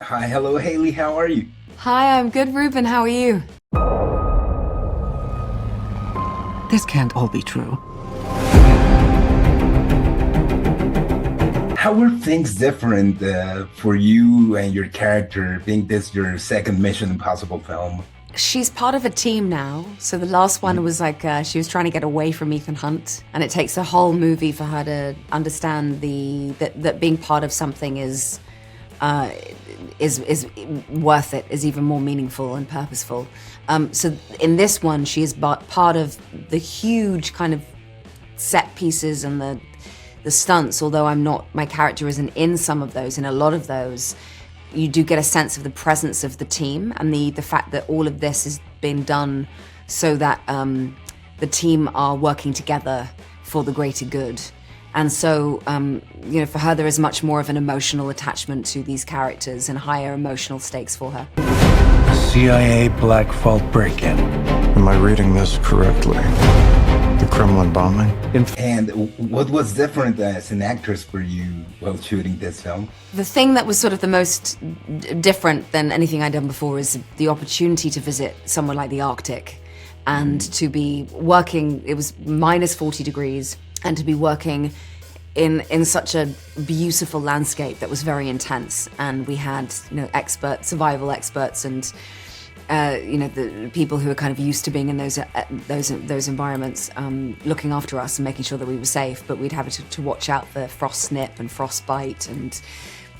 Hi, hello, Haley. How are you? Hi, I'm good, Ruben. How are you? This can't all be true. How were things different for you and your character, being this your second Mission Impossible film? She's part of a team now. So the last one was like she was trying to get away from Ethan Hunt, and it takes a whole movie for her to understand that being part of something is worth it, is even more meaningful and purposeful. So in this one, she is part of the huge kind of set pieces and the stunts. Although my character isn't in some of those, in a lot of those, you do get a sense of the presence of the team and the fact that all of this is being done so that the team are working together for the greater good. And so, for her, there is much more of an emotional attachment to these characters and higher emotional stakes for her. A CIA Black Vault break-in. Am I reading this correctly? The Kremlin bombing? And what was different as an actress for you while shooting this film? The thing that was sort of the most different than anything I'd done before is the opportunity to visit somewhere like the Arctic and to be working, it was minus 40 degrees, and to be working in such a beautiful landscape that was very intense. And we had, survival experts and, the people who are kind of used to being in those environments, looking after us and making sure that we were safe. But we'd have to watch out for frost snip and frostbite. And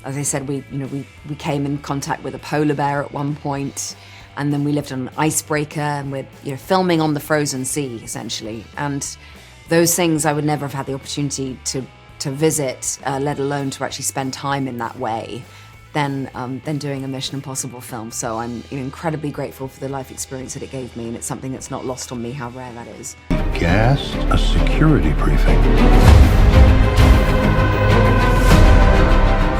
as I said, we came in contact with a polar bear at one point, and then we lived on an icebreaker, and we're filming on the frozen sea essentially. And those things I would never have had the opportunity to visit, let alone to actually spend time in that way, than doing a Mission Impossible film. So I'm incredibly grateful for the life experience that it gave me, and it's something that's not lost on me how rare that is. Gassed a security briefing.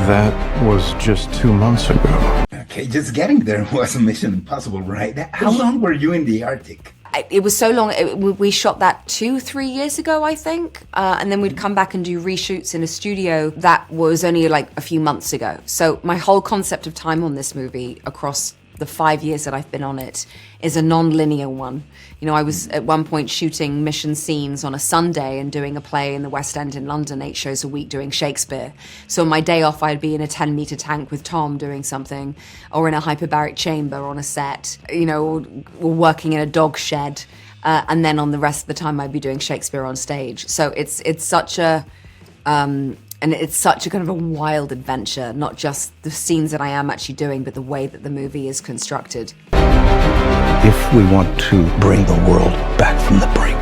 That was just 2 months ago. Okay, just getting there was a Mission Impossible, right? How long were you in the Arctic? It was so long. We shot that 2-3 years ago, I think. And then we'd come back and do reshoots in a studio that was only like a few months ago. So my whole concept of time on this movie across the 5 years that I've been on it is a non-linear one. I was at one point shooting mission scenes on a Sunday and doing a play in the West End in London, 8 shows a week doing Shakespeare. So on my day off, I'd be in a 10-meter tank with Tom doing something, or in a hyperbaric chamber on a set, or working in a dog shed. And then on the rest of the time, I'd be doing Shakespeare on stage. So it's such a... and it's such a kind of a wild adventure, not just the scenes that I am actually doing, but the way that the movie is constructed. If we want to bring the world back from the brink,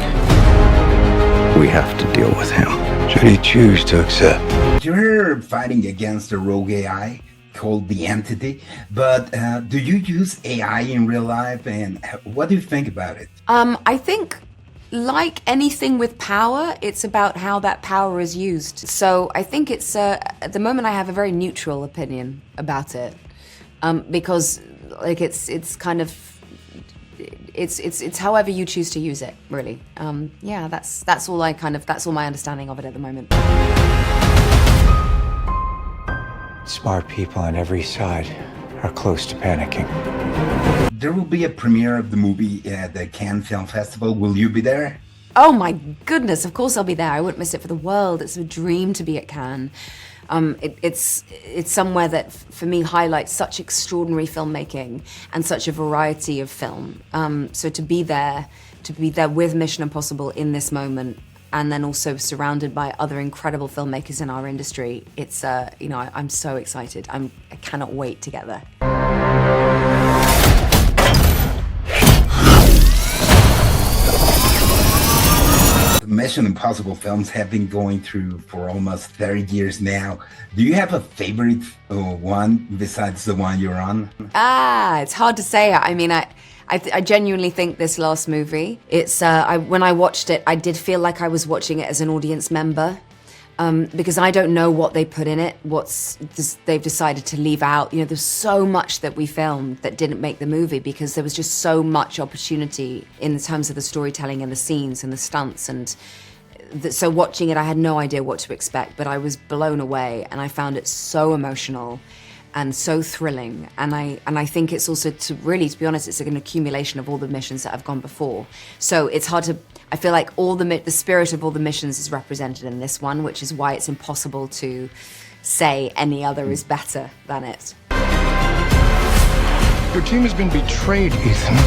we have to deal with him. Should he choose to accept? You're fighting against a rogue AI called the Entity, but do you use AI in real life, and what do you think about it? I think, like anything with power, it's about how that power is used. So I think it's, at the moment I have a very neutral opinion about it, because like it's kind of, it's however you choose to use it, really. That's all my understanding of it at the moment. Smart people on every side are close to panicking. There will be a premiere of the movie at the Cannes Film Festival. Will you be there? Oh my goodness, of course I'll be there. I wouldn't miss it for the world. It's a dream to be at Cannes. It's somewhere that, for me, highlights such extraordinary filmmaking and such a variety of film. So to be there with Mission Impossible in this moment, and then also surrounded by other incredible filmmakers in our industry, it's, I'm so excited. I cannot wait to get there. Mission Impossible films have been going through for almost 30 years now. Do you have a favorite one besides the one you're on? It's hard to say. I mean, I genuinely think this last movie, it's, when I watched it, I did feel like I was watching it as an audience member. Because I don't know what they put in it, they've decided to leave out. There's so much that we filmed that didn't make the movie because there was just so much opportunity in terms of the storytelling and the scenes and the stunts. And so watching it, I had no idea what to expect, but I was blown away and I found it so emotional. and so thrilling. And I think it's also, to be honest, it's an accumulation of all the missions that have gone before. So it's hard to, I feel like all the spirit of all the missions is represented in this one, which is why it's impossible to say any other is better than it. Your team has been betrayed, Ethan.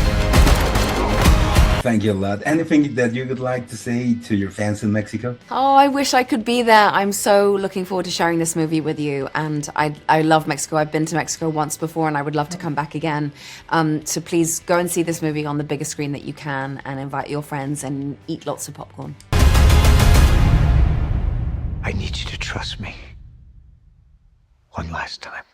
Thank you a lot. Anything that you would like to say to your fans in Mexico? Oh, I wish I could be there. I'm so looking forward to sharing this movie with you. And I love Mexico. I've been to Mexico once before and I would love to come back again. So please go and see this movie on the biggest screen that you can and invite your friends and eat lots of popcorn. I need you to trust me. One last time.